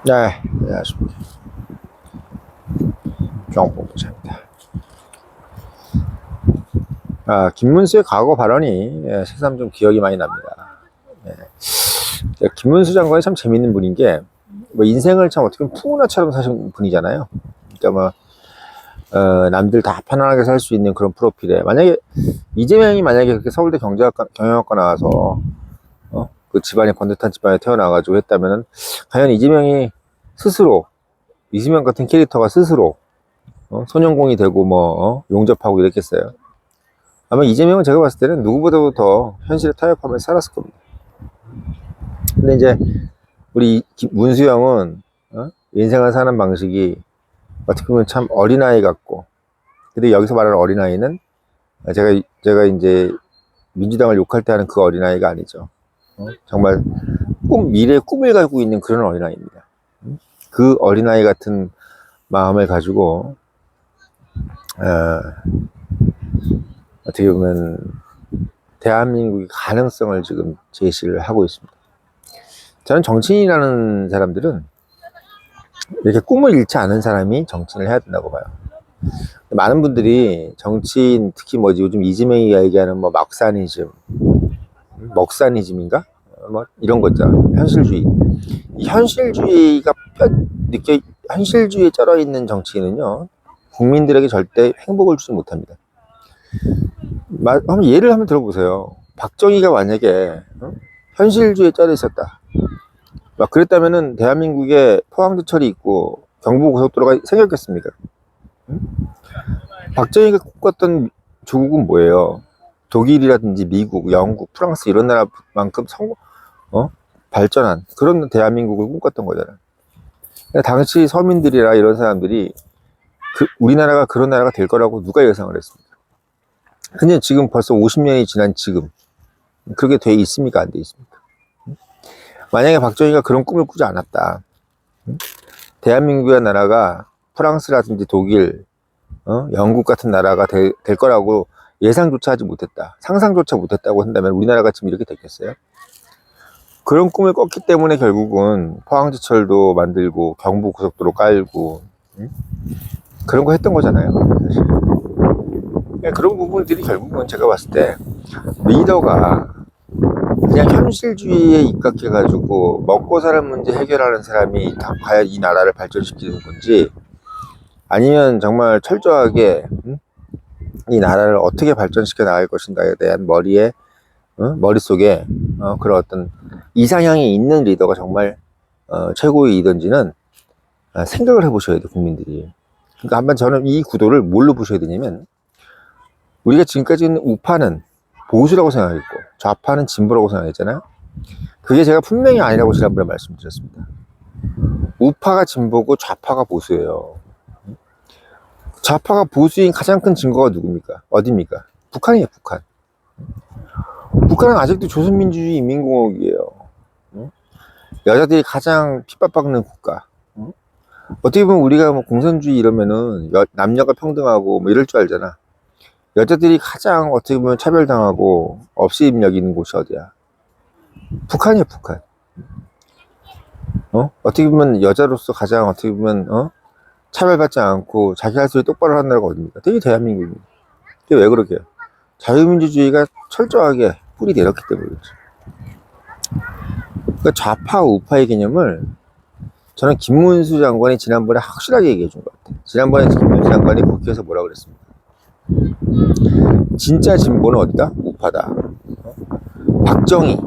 네, 안녕하십니까. 경복부장입니다. 김문수의 과거 발언이 새삼 좀 기억이 많이 납니다. 김문수 장관이 참 재밌는 분인 게, 뭐 인생을 참 어떻게 보면 풍운하처럼 사신 분이잖아요. 그러니까 남들 다 편안하게 살 수 있는 그런 프로필에, 만약에 이재명이 만약에 그렇게 서울대 경영학과 나와서 그 집안이 번듯한 집안에 태어나가지고 했다면은, 과연 스스로 이재명 같은 캐릭터가 스스로 소년공이 되고 용접하고 이랬겠어요. 아마 이재명은 제가 봤을 때는 누구보다도 더 현실에 타협하면서 살았을 겁니다. 근데 이제 우리 문수 형은 인생을 사는 방식이 어떻게 보면 참 어린아이 같고, 근데 여기서 말하는 어린아이는 제가 이제 민주당을 욕할 때 하는 그 어린아이가 아니죠. 정말 미래의 꿈을 가지고 있는 그런 어린아이입니다. 그 어린아이 같은 마음을 가지고 어떻게 보면 대한민국의 가능성을 지금 제시를 하고 있습니다. 저는 정치인이라는 사람들은 이렇게 꿈을 잃지 않은 사람이 정치인을 해야 된다고 봐요. 많은 분들이 정치인, 특히 요즘 이재명이가 얘기하는 먹사니즘인가? 이런 거 있잖아. 현실주의. 이 현실주의에 쩔어 있는 정치인은요, 국민들에게 절대 행복을 주지 못합니다. 한번 예를 한번 들어보세요. 박정희가 만약에 현실주의에 쩔어 있었다. 그랬다면은 대한민국에 포항제철이 있고 경부고속도로가 생겼겠습니까? 박정희가 꿈꿨던 조국은 뭐예요? 독일이라든지 미국, 영국, 프랑스 이런 나라만큼 발전한 그런 대한민국을 꿈꿨던 거잖아요. 당시 서민들이라 이런 사람들이 우리나라가 그런 나라가 될 거라고 누가 예상을 했습니까? 근데 지금 벌써 50년이 지난 지금 그렇게 돼 있습니까? 안 돼 있습니까? 만약에 박정희가 그런 꿈을 꾸지 않았다. 대한민국이라는 나라가 프랑스라든지 독일, 영국 같은 나라가 될 거라고 예상조차 하지 못했다. 상상조차 못했다고 한다면 우리나라가 지금 이렇게 됐겠어요? 그런 꿈을 꿨기 때문에 결국은 포항지철도 만들고 경부고속도로 깔고 그런 거 했던 거잖아요. 사실. 그런 부분들이 결국은 제가 봤을 때 리더가 그냥 현실주의에 입각해가지고 먹고 사는 문제 해결하는 사람이 과연 이 나라를 발전시키는 건지, 아니면 정말 철저하게 이 나라를 어떻게 발전시켜 나갈 것인가에 대한 머릿속에 그런 어떤 이상향이 있는 리더가 정말 최고이던지는 생각을 해보셔야 돼요, 국민들이. 그러니까 한번 저는 이 구도를 뭘로 보셔야 되냐면, 우리가 지금까지는 우파는 보수라고 생각했고 좌파는 진보라고 생각했잖아요. 그게 제가 분명히 아니라고 지난번에 말씀드렸습니다. 우파가 진보고 좌파가 보수예요. 좌파가 보수인 가장 큰 증거가 누굽니까? 어디입니까? 북한이에요, 북한. 북한은 아직도 조선민주주의 인민공화국이에요. 여자들이 가장 핍박받는 국가. 어떻게 보면 우리가 공산주의 이러면은 남녀가 평등하고 이럴 줄 알잖아. 여자들이 가장 어떻게 보면 차별당하고 없이 입력 있는 곳이 어디야? 북한이야, 북한. 어떻게 보면 여자로서 가장 어떻게 보면 차별받지 않고 자기 할 소리 똑바로 하는 나라가 어딥니까? 되게 대한민국입니다. 그게 왜 그러게요? 자유민주주의가 철저하게 뿌리 내렸기 때문에 그렇죠. 그러니까 좌파 우파의 개념을 저는 김문수 장관이 지난번에 확실하게 얘기해 준 것 같아요. 지난번에 김문수 장관이 국회에서 뭐라 그랬습니까? 진짜 진보는 어디다? 우파다. 박정희,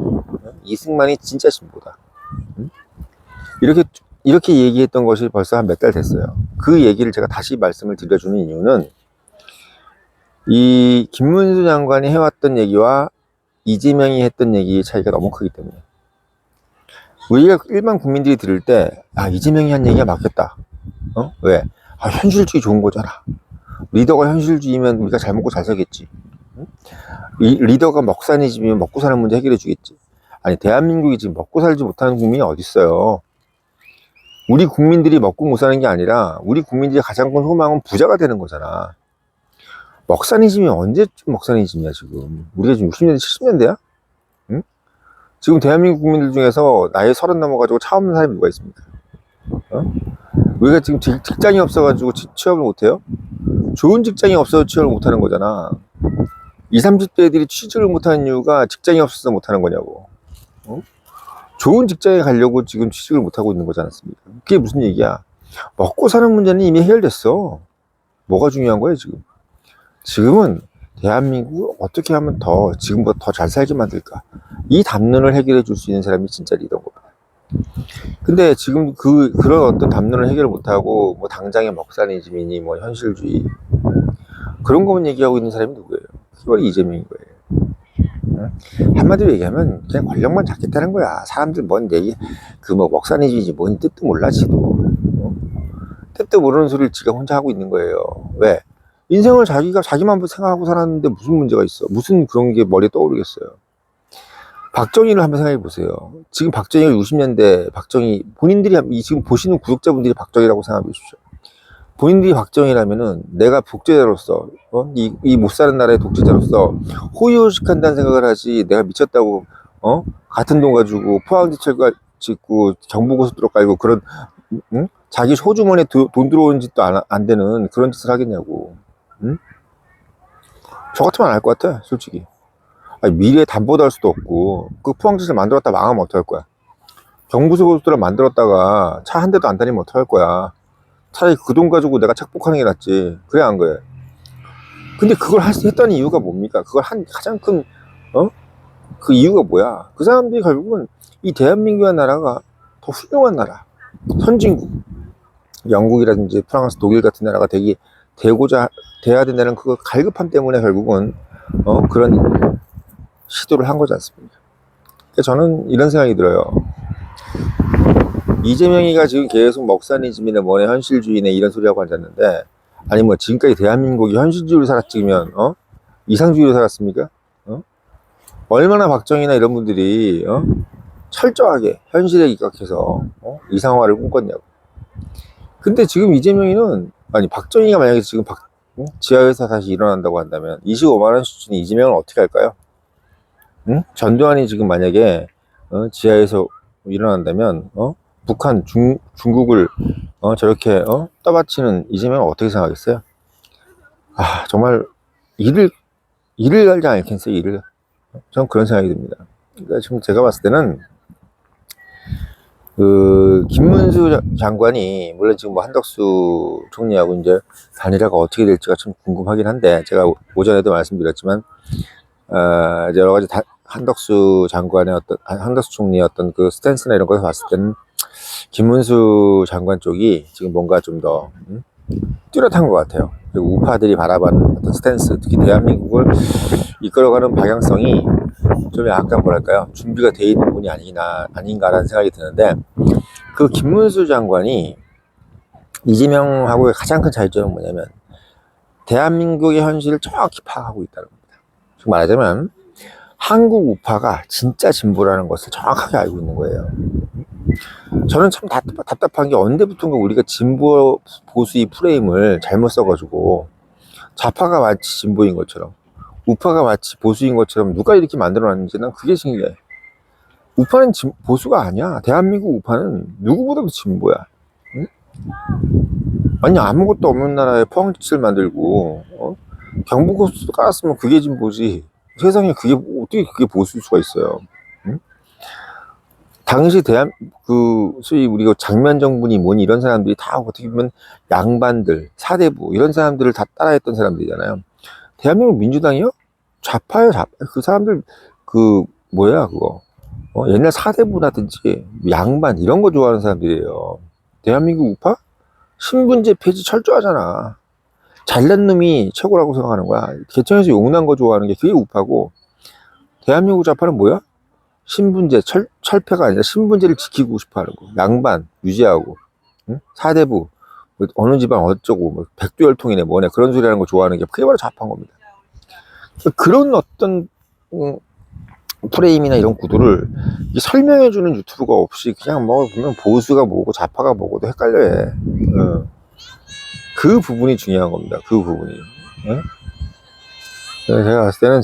이승만이 진짜 진보다. 이렇게 얘기했던 것이 벌써 한 몇 달 됐어요. 그 얘기를 제가 다시 말씀을 드려주는 이유는, 이 김문수 장관이 해왔던 얘기와 이재명이 했던 얘기의 차이가 너무 크기 때문에, 우리가 일반 국민들이 들을 때 이재명이 한 얘기가 맞겠다. 왜? 현실주의 좋은 거잖아. 리더가 현실주의면 우리가 잘 먹고 잘 살겠지. 이 리더가 먹사니즘이면 먹고 사는 문제 해결해 주겠지. 아니, 대한민국이 지금 먹고 살지 못하는 국민이 어디 있어요? 우리 국민들이 먹고 못 사는 게 아니라 우리 국민들이 가장 큰 소망은 부자가 되는 거잖아. 먹사니즘이 언제쯤 먹사니즘이야 지금? 우리가 지금 60년대 70년대야? 응? 지금 대한민국 국민들 중에서 나이 30 넘어가지고 차 없는 사람이 누가 있습니까? 우리가 지금 직장이 없어가지고 취업을 못해요? 좋은 직장이 없어서 취업을 못하는 거잖아. 20, 30대들이 취직을 못하는 이유가 직장이 없어서 못하는 거냐고. 좋은 직장에 가려고 지금 취직을 못하고 있는 거지 않습니까? 그게 무슨 얘기야? 먹고 사는 문제는 이미 해결됐어. 뭐가 중요한 거야 지금? 지금은 대한민국을 어떻게 하면 더 지금보다 더 잘 살게 만들까? 이 담론을 해결해 줄 수 있는 사람이 진짜 리더인 겁니다. 근데 지금 그런 어떤 담론을 해결을 못하고 뭐 당장의 먹사니즘이니 뭐 현실주의 그런 것만 얘기하고 있는 사람이 누구예요? 그게 바로 이재명인 거예요. 한마디로 얘기하면 그냥 권력만 잡겠다는 거야. 사람들 뭔 얘기 뭐 먹사니즘이지 뭔 뜻도 몰라 지도. 뜻도 모르는 소리를 지가 혼자 하고 있는 거예요. 왜? 인생을 자기만 생각하고 살았는데 무슨 문제가 있어? 무슨 그런 게 머리에 떠오르겠어요? 박정희를 한번 생각해 보세요. 지금 박정희가 60년대 박정희 본인들이 지금 보시는 구독자분들이 박정희라고 생각해 보십시오. 본인들이 박정희라면은 내가 독재자로서 이 못 사는 나라의 독재자로서 호의호식한다는 생각을 하지 내가 미쳤다고 같은 돈 가지고 포항지철 짓고 경부고속도로 깔고 그런 자기 소주머니에 돈 들어오는 짓도 안 되는 그런 짓을 하겠냐고. 응? 저 같으면 안 할 것 같아 솔직히. 아니, 미래에 담보도 할 수도 없고 그 포항지철 만들었다 망하면 어떡할 거야? 경부고속도로 만들었다가 차 한 대도 안 다니면 어떡할 거야? 차라리 그 돈 가지고 내가 착복하는 게 낫지. 그래 안 그래? 근데 그걸 했던 이유가 뭡니까? 그걸 가장 큰 그 이유가 뭐야? 그 사람들이 결국은 이 대한민국이라는 나라가 더 훌륭한 나라, 선진국, 영국이라든지 프랑스, 독일 같은 나라가 돼야 된다는 그 갈급함 때문에 결국은 그런 시도를 한 거지 않습니까? 그러니까 저는 이런 생각이 들어요. 이재명이가 지금 계속 먹사니즘이나 뭐네 현실주의네 이런 소리하고 앉았는데, 아니 뭐 지금까지 대한민국이 현실주의로 살았으면 이상주의로 살았습니까? 얼마나 박정희나 이런 분들이 철저하게 현실에 입각해서 이상화를 꿈꿨냐고. 근데 지금 이재명이는, 아니 박정희가 만약에 지금 지하에서 다시 일어난다고 한다면 25만원 수준의 이재명은 어떻게 할까요? 전두환이 지금 만약에 지하에서 일어난다면 북한 중국을 저렇게 떠받치는 이재명은 어떻게 생각하겠어요? 아 정말 이를 갈지 않겠어요. 이를. 저는 그런 생각이 듭니다. 그러니까 지금 제가 봤을 때는 그 김문수 장관이 물론 지금 뭐 한덕수 총리하고 이제 단일화가 어떻게 될지가 좀 궁금하긴 한데, 제가 오전에도 말씀드렸지만 여러 가지 한덕수 총리의 어떤 그 스탠스나 이런 것을 봤을 때는 김문수 장관 쪽이 지금 뭔가 좀 더 뚜렷한 것 같아요. 그리고 우파들이 바라보는 어떤 스탠스, 특히 대한민국을 이끌어가는 방향성이 좀 약간 뭐랄까요, 준비가 돼 있는 분이 아닌가라는 생각이 드는데, 그 김문수 장관이 이재명하고의 가장 큰 차이점은 뭐냐면 대한민국의 현실을 정확히 파악하고 있다는 겁니다. 즉 말하자면 한국 우파가 진짜 진보라는 것을 정확하게 알고 있는 거예요. 저는 참 답답한 게 언제부턴가 우리가 진보 보수의 프레임을 잘못 써가지고 좌파가 마치 진보인 것처럼 우파가 마치 보수인 것처럼 누가 이렇게 만들어놨는지 난 그게 신기해. 우파는 보수가 아니야. 대한민국 우파는 누구보다도 진보야. 응? 아니 아무것도 없는 나라에 포항지철 만들고 경부고속도로 깔았으면 그게 진보지. 세상에 어떻게 그게 보수일 수가 있어요. 응? 당시 소위 우리가 장면 정분이 뭐니 이런 사람들이 다 어떻게 보면 양반들, 사대부 이런 사람들을 다 따라했던 사람들이잖아요. 대한민국 민주당이요? 좌파요, 좌파. 그 사람들 뭐야 그거. 옛날 사대부라든지 양반 이런 거 좋아하는 사람들이에요. 대한민국 우파? 신분제 폐지 철저하잖아. 잘난 놈이 최고라고 생각하는 거야. 개천에서 용난 거 좋아하는 게 그게 우파고, 대한민국 좌파는 뭐야? 신분제 철폐가 아니라 신분제를 지키고 싶어 하는 거. 양반 유지하고, 응? 사대부 뭐 어느 집안 어쩌고 뭐 백두혈통이네 뭐네 그런 소리 하는 거 좋아하는 게 그게 바로 좌파인 겁니다. 그런 어떤 프레임이나 이런 구도를 설명해주는 유튜브가 없이 그냥 뭐 보면 보수가 뭐고 좌파가 뭐고도 헷갈려 해. 그 부분이 중요한 겁니다. 그 부분이. 제가 봤을 때는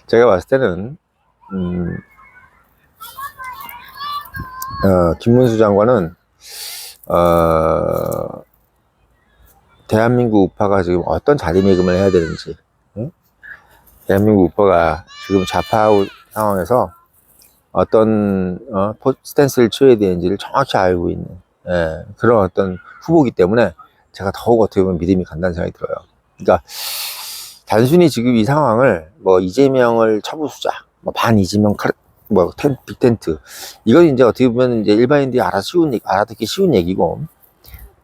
제가 봤을 때는 김문수 장관은 대한민국 우파가 지금 어떤 자리매김을 해야 되는지, 응? 대한민국 우파가 지금 좌파 상황에서 어떤 스탠스를 취해야 되는지를 정확히 알고 있는 그런 어떤 후보이기 때문에 제가 더욱 어떻게 보면 믿음이 간다는 생각이 들어요. 그러니까 단순히 지금 이 상황을 뭐 이재명을 처부수자, 뭐 반 이재명 뭐 빅텐트, 이건 이제 어떻게 보면 이제 일반인들이 알아듣기 쉬운 얘기고,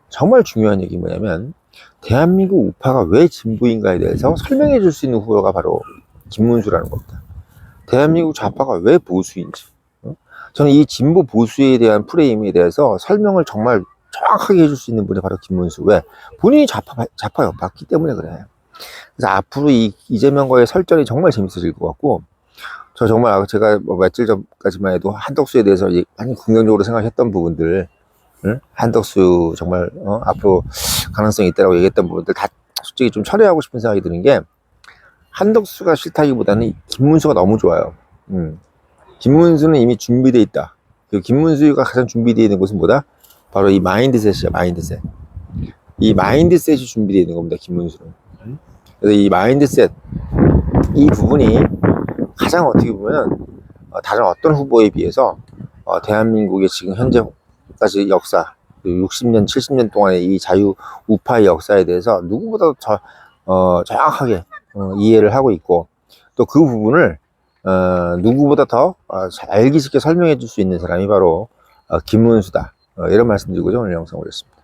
정말 중요한 얘기 뭐냐면 대한민국 우파가 왜 진보인가에 대해서 설명해 줄 수 있는 후보가 바로 김문수라는 겁니다. 대한민국 좌파가 왜 보수인지, 저는 이 진보 보수에 대한 프레임에 대해서 설명을 정말 정확하게 해줄 수 있는 분이 바로 김문수. 왜? 본인이 좌파였기 때문에 그래요. 그래서 앞으로 이재명과의 설전이 정말 재밌어질 것 같고, 저 정말 제가 뭐 며칠 전까지만 해도 한덕수에 대해서 많이 긍정적으로 생각했던 부분들, 응? 한덕수 정말 앞으로 가능성이 있다고 얘기했던 부분들 다 솔직히 좀 철회하고 싶은 생각이 드는 게, 한덕수가 싫다기보다는 김문수가 너무 좋아요. 김문수는 이미 준비되어 있다. 그 김문수가 가장 준비되어 있는 것은 뭐다? 바로 이 마인드셋이야, 마인드셋. 이 마인드셋이 준비되어 있는 겁니다, 김문수는. 그래서 이 마인드셋, 이 부분이 가장 어떻게 보면 다른 어떤 후보에 비해서 대한민국의 지금 현재까지 역사, 60년, 70년 동안의 이 자유 우파의 역사에 대해서 누구보다 정확하게 이해를 하고 있고, 또 그 부분을 누구보다 더 잘 알기 쉽게 설명해 줄 수 있는 사람이 바로 김문수다. 이런 말씀 드리고요, 오늘 영상 올렸습니다.